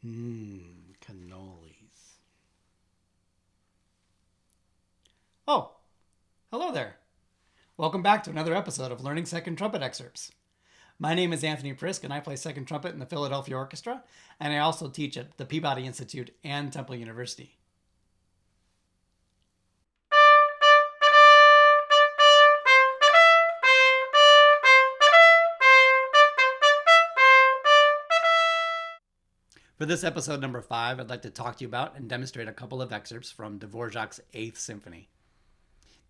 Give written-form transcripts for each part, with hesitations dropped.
Cannolis. Oh, hello there. Welcome back to another episode of Learning Second Trumpet Excerpts. My name is Anthony Prisk, and I play second trumpet in the Philadelphia Orchestra, and I also teach at the Peabody Institute and Temple University. For this episode number 5, I'd like to talk to you about and demonstrate a couple of excerpts from Dvorak's 8th Symphony.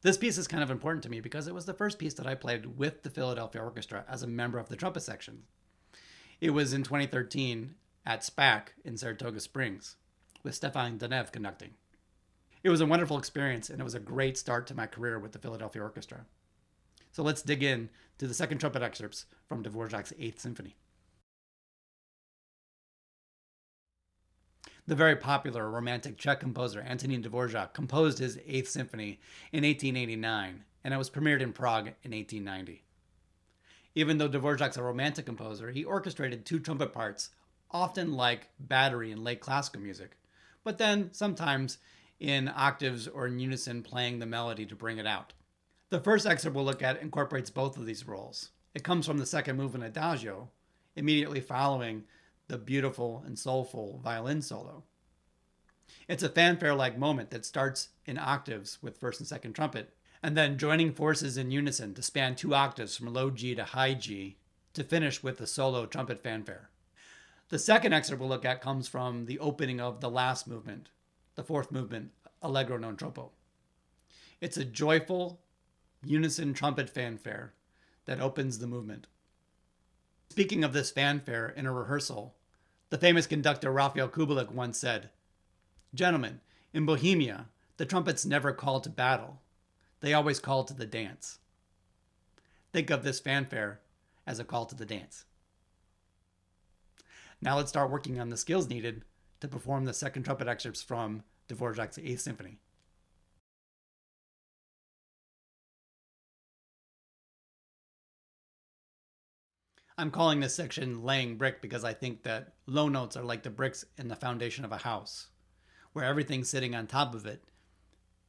This piece is kind of important to me because it was the first piece that I played with the Philadelphia Orchestra as a member of the trumpet section. It was in 2013 at SPAC in Saratoga Springs with Stefan Danev conducting. It was a wonderful experience, and it was a great start to my career with the Philadelphia Orchestra. So let's dig in to the second trumpet excerpts from Dvorak's 8th Symphony. The very popular Romantic Czech composer Anthony Dvorak composed his 8th Symphony in 1889, and it was premiered in Prague in 1890. Even though Dvorak's a Romantic composer, he orchestrated 2 trumpet parts, often like battery in late classical music, but then sometimes in octaves or in unison playing the melody to bring it out. The first excerpt we'll look at incorporates both of these roles. It comes from the second movement Adagio, immediately following the beautiful and soulful violin solo. It's a fanfare-like moment that starts in octaves with first and second trumpet, and then joining forces in unison to span 2 octaves from low G to high G to finish with the solo trumpet fanfare. The second excerpt we'll look at comes from the opening of the last movement, the 4th movement, Allegro non troppo. It's a joyful unison trumpet fanfare that opens the movement. Speaking of this fanfare in a rehearsal, the famous conductor Raphael Kubelik once said, "Gentlemen, in Bohemia, the trumpets never call to battle. They always call to the dance." Think of this fanfare as a call to the dance. Now let's start working on the skills needed to perform the second trumpet excerpts from Dvorak's 8th Symphony. I'm calling this section laying brick because I think that low notes are like the bricks in the foundation of a house, where everything sitting on top of it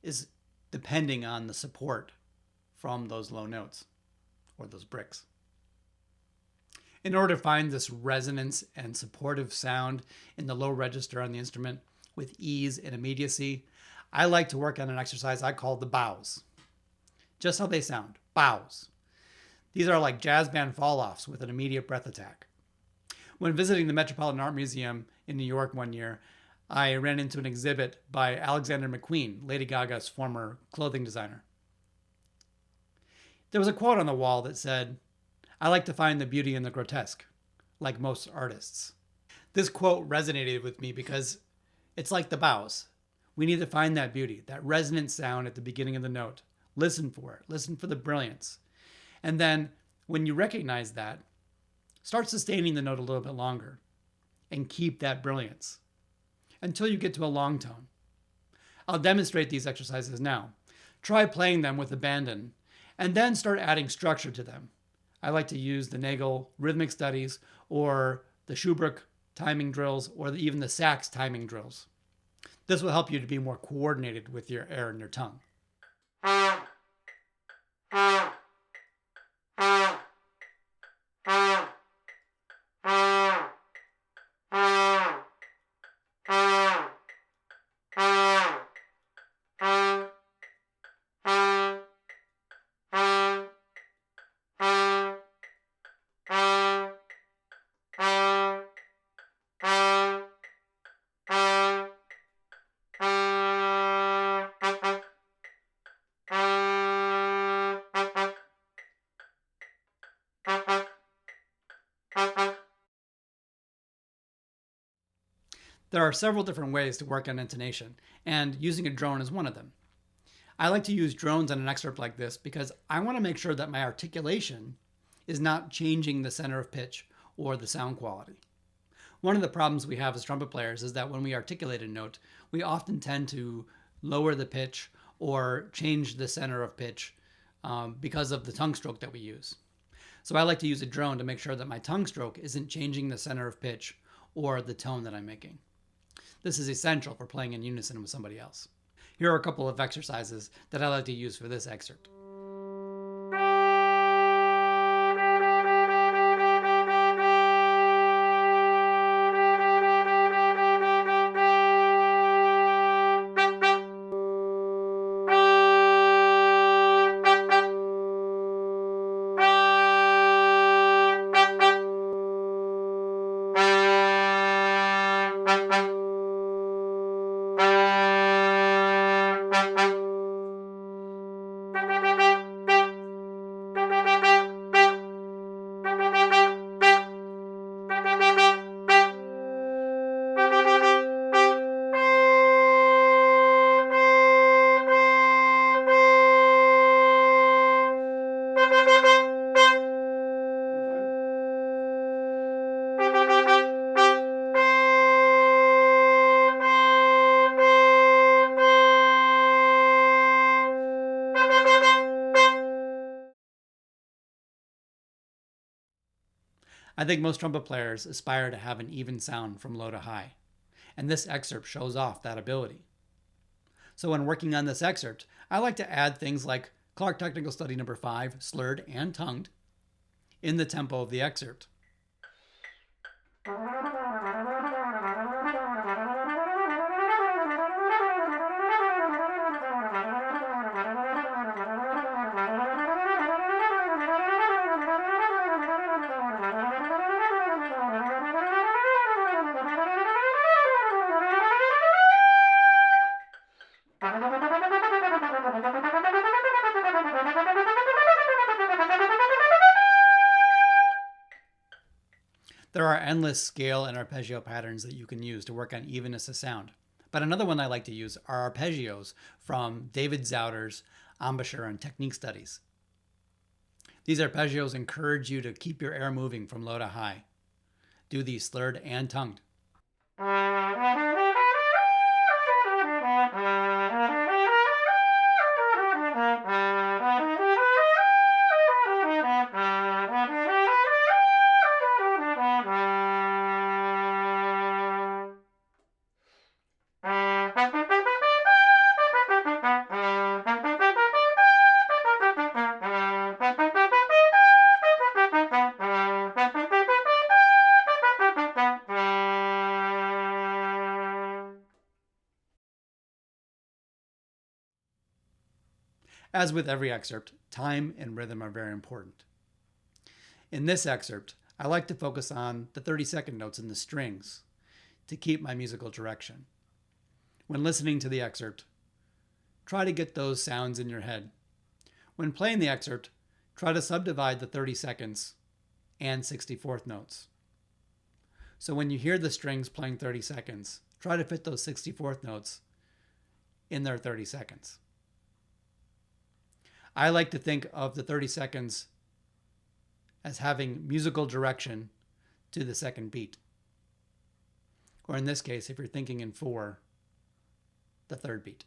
is depending on the support from those low notes or those bricks. In order to find this resonance and supportive sound in the low register on the instrument with ease and immediacy, I like to work on an exercise I call the bows. Just how they sound, bows. These are like jazz band fall-offs with an immediate breath attack. When visiting the Metropolitan Art Museum in New York one year, I ran into an exhibit by Alexander McQueen, Lady Gaga's former clothing designer. There was a quote on the wall that said, "I like to find the beauty in the grotesque, like most artists." This quote resonated with me because it's like the bows. We need to find that beauty, that resonant sound at the beginning of the note. Listen for it. Listen for the brilliance. And then when you recognize that, start sustaining the note a little bit longer and keep that brilliance until you get to a long tone. I'll demonstrate these exercises now. Try playing them with abandon and then start adding structure to them. I like to use the Nagel rhythmic studies or the Schuberg timing drills or even the sax timing drills. This will help you to be more coordinated with your air and your tongue. There are several different ways to work on intonation, and using a drone is one of them. I like to use drones on an excerpt like this because I want to make sure that my articulation is not changing the center of pitch or the sound quality. One of the problems we have as trumpet players is that when we articulate a note, we often tend to lower the pitch or change the center of pitch because of the tongue stroke that we use. So I like to use a drone to make sure that my tongue stroke isn't changing the center of pitch or the tone that I'm making. This is essential for playing in unison with somebody else. Here are a couple of exercises that I like to use for this excerpt. I think most trumpet players aspire to have an even sound from low to high, and this excerpt shows off that ability. So when working on this excerpt, I like to add things like Clark Technical Study number 5, slurred and tongued, in the tempo of the excerpt. There are endless scale and arpeggio patterns that you can use to work on evenness of sound. But another one I like to use are arpeggios from David Zauder's embouchure and technique studies. These arpeggios encourage you to keep your air moving from low to high. Do these slurred and tongued. As with every excerpt, time and rhythm are very important. In this excerpt, I like to focus on the 30-second notes in the strings to keep my musical direction. When listening to the excerpt, try to get those sounds in your head. When playing the excerpt, try to subdivide the 30 seconds and 64th notes. So when you hear the strings playing 30 seconds, try to fit those 64th notes in their 30 seconds. I like to think of the 30 seconds as having musical direction to the second beat. Or in this case, if you're thinking in 4, the third beat.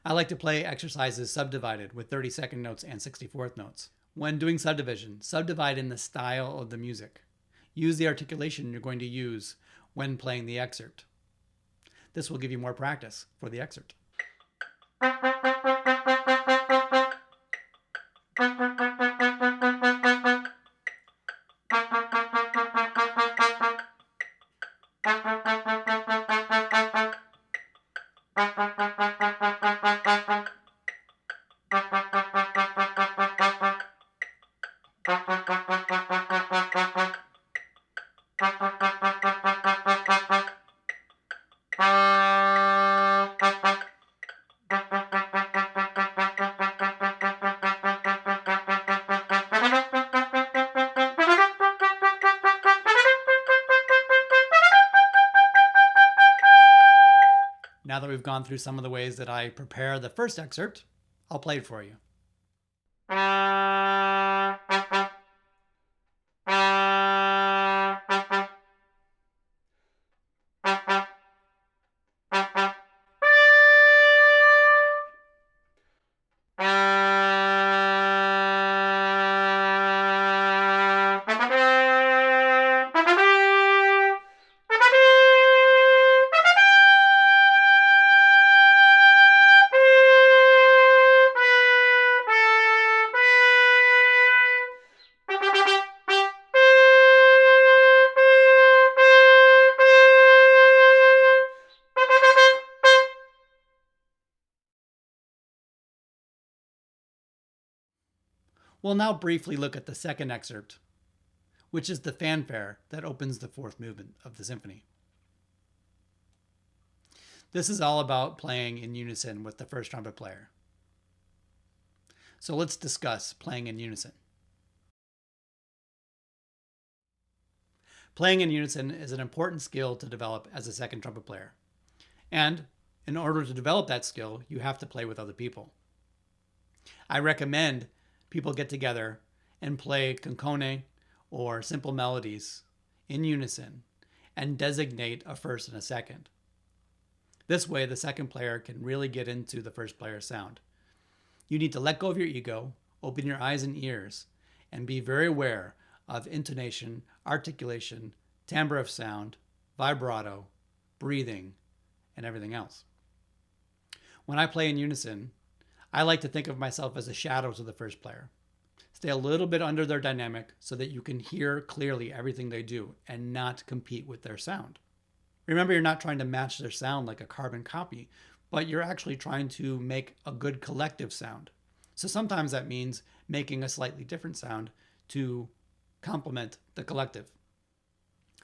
I like to play exercises subdivided with 30-second notes and 64th notes. When doing subdivision, subdivide in the style of the music. Use the articulation you're going to use when playing the excerpt. This will give you more practice for the excerpt. Now that we've gone through some of the ways that I prepare the first excerpt, I'll play it for you. We'll now briefly look at the second excerpt, which is the fanfare that opens the fourth movement of the symphony. This is all about playing in unison with the first trumpet player. So let's discuss playing in unison. Playing in unison is an important skill to develop as a second trumpet player. And in order to develop that skill, you have to play with other people. I recommend people get together and play concone or simple melodies in unison and designate a first and a second. This way, the second player can really get into the first player's sound. You need to let go of your ego, open your eyes and ears, and be very aware of intonation, articulation, timbre of sound, vibrato, breathing, and everything else. When I play in unison, I like to think of myself as a shadow to the first player. Stay a little bit under their dynamic so that you can hear clearly everything they do and not compete with their sound. Remember, you're not trying to match their sound like a carbon copy, but you're actually trying to make a good collective sound. So sometimes that means making a slightly different sound to complement the collective.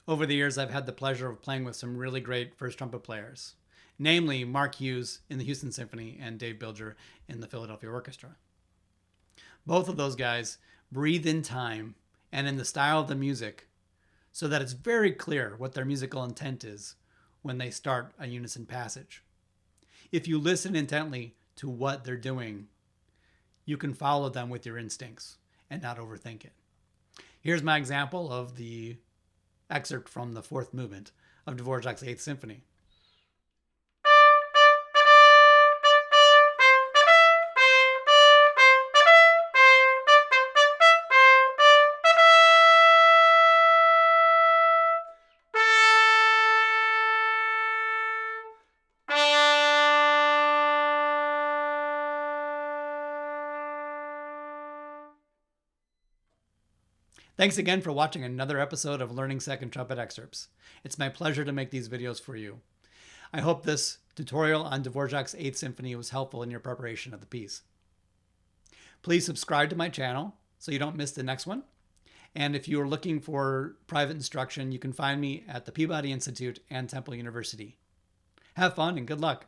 Over the years, I've had the pleasure of playing with some really great first trumpet players, namely Mark Hughes in the Houston Symphony and Dave Bilger in the Philadelphia Orchestra. Both of those guys breathe in time and in the style of the music so that it's very clear what their musical intent is when they start a unison passage. If you listen intently to what they're doing, you can follow them with your instincts and not overthink it. Here's my example of the excerpt from the fourth movement of Dvorak's Eighth Symphony. Thanks again for watching another episode of Learning Second Trumpet Excerpts. It's my pleasure to make these videos for you. I hope this tutorial on Dvorak's Eighth Symphony was helpful in your preparation of the piece. Please subscribe to my channel so you don't miss the next one. And if you are looking for private instruction, you can find me at the Peabody Institute and Temple University. Have fun and good luck.